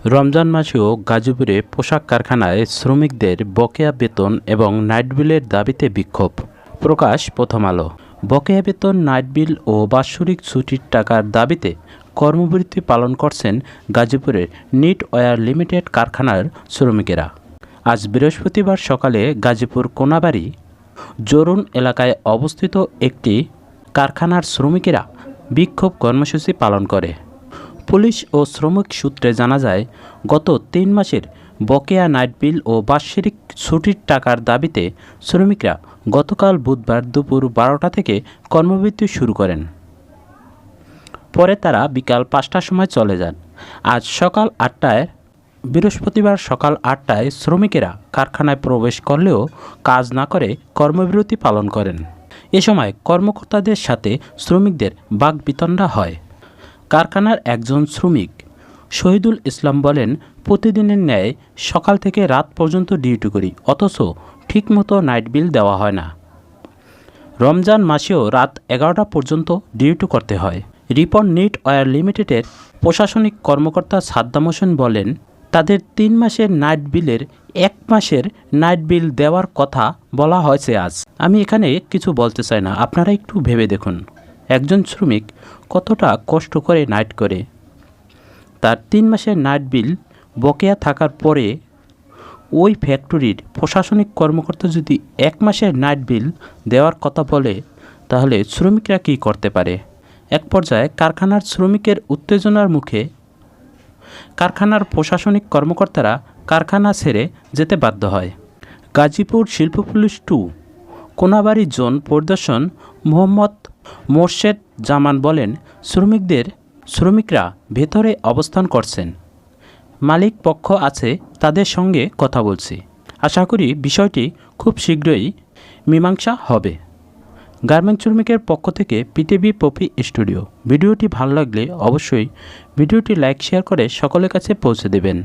রমজান মাসেও গাজীপুরে পোশাক কারখানায় শ্রমিকদের বকেয়া বেতন এবং নাইট বিলের দাবিতে বিক্ষোভ প্রকাশ প্রথম আলো। বকেয়া বেতন, নাইট বিল ও বাৎসরিক ছুটির টাকার দাবিতে কর্মবিরতি পালন করছেন গাজীপুরের নিট ওয়্যার লিমিটেড কারখানার শ্রমিকেরা। আজ বৃহস্পতিবার সকালে গাজীপুর কোনাবাড়ি জরুন এলাকায় অবস্থিত একটি কারখানার শ্রমিকেরা বিক্ষোভ কর্মসূচি পালন করে। পুলিশ ও শ্রমিক সূত্রে জানা যায়, গত ৩ মাসের বকেয়া নাইট বিল ও বাৎসরিক ছুটির টাকার দাবিতে শ্রমিকরা গতকাল বুধবার দুপুর ১২টা থেকে কর্মবিরতি শুরু করেন। পরে তারা বিকাল ৫টার সময় চলে যান। আজ সকাল ৮টায় বৃহস্পতিবার সকাল ৮টায় শ্রমিকেরা কারখানায় প্রবেশ করলেও কাজ না করে কর্মবিরতি পালন করেন। এ সময় কর্মকর্তাদের সাথে শ্রমিকদের বাকবিতণ্ডা হয়। কারখানার একজন শ্রমিক শহীদুল ইসলাম বলেন, প্রতিদিনের ন্যায় সকাল থেকে রাত পর্যন্ত ডিউটি করি, অথচ ঠিকমতো নাইট বিল দেওয়া হয় না। রমজান মাসেও রাত 11টা পর্যন্ত ডিউটি করতে হয়। রিপন নিট ওয়্যার লিমিটেডের প্রশাসনিক কর্মকর্তা সাদ্দাম হোসেন বলেন, তাদের ৩ মাসের নাইট বিলের 1 মাসের নাইট বিল দেওয়ার কথা বলা হয়েছে আজ। আমি এখানে কিছু বলতে চাই না, আপনারা একটু ভেবে দেখুন একজন শ্রমিক কতটা কষ্ট করে নাইট করে। তার 3 মাসের নাইট বিল বকেয়া থাকার পরে ওই ফ্যাক্টরির প্রশাসনিক কর্মকর্তা যদি 1 মাসের নাইট বিল দেওয়ার কথা বলে, তাহলে শ্রমিকরা কী করতে পারে? এক পর্যায়ে কারখানার শ্রমিকের উত্তেজনার মুখে কারখানার প্রশাসনিক কর্মকর্তারা কারখানা ছেড়ে যেতে বাধ্য হয়। গাজীপুর শিল্প পুলিশ 2 কোনাবাড়ি জোন পরিদর্শন মোহাম্মদ মোর্শেদ জামান বলেন, শ্রমিকরা ভেতরে অবস্থান করছেন, মালিক পক্ষ আছে, তাদের সঙ্গে কথা বলছি। আশা করি বিষয়টি খুব শীঘ্রই মীমাংসা হবে। গার্মেন্টস শ্রমিকের পক্ষ থেকে পিটিভি পপি স্টুডিও। ভিডিওটি ভালো লাগলে অবশ্যই ভিডিওটি লাইক শেয়ার করে সকলের কাছে পৌঁছে দেবেন।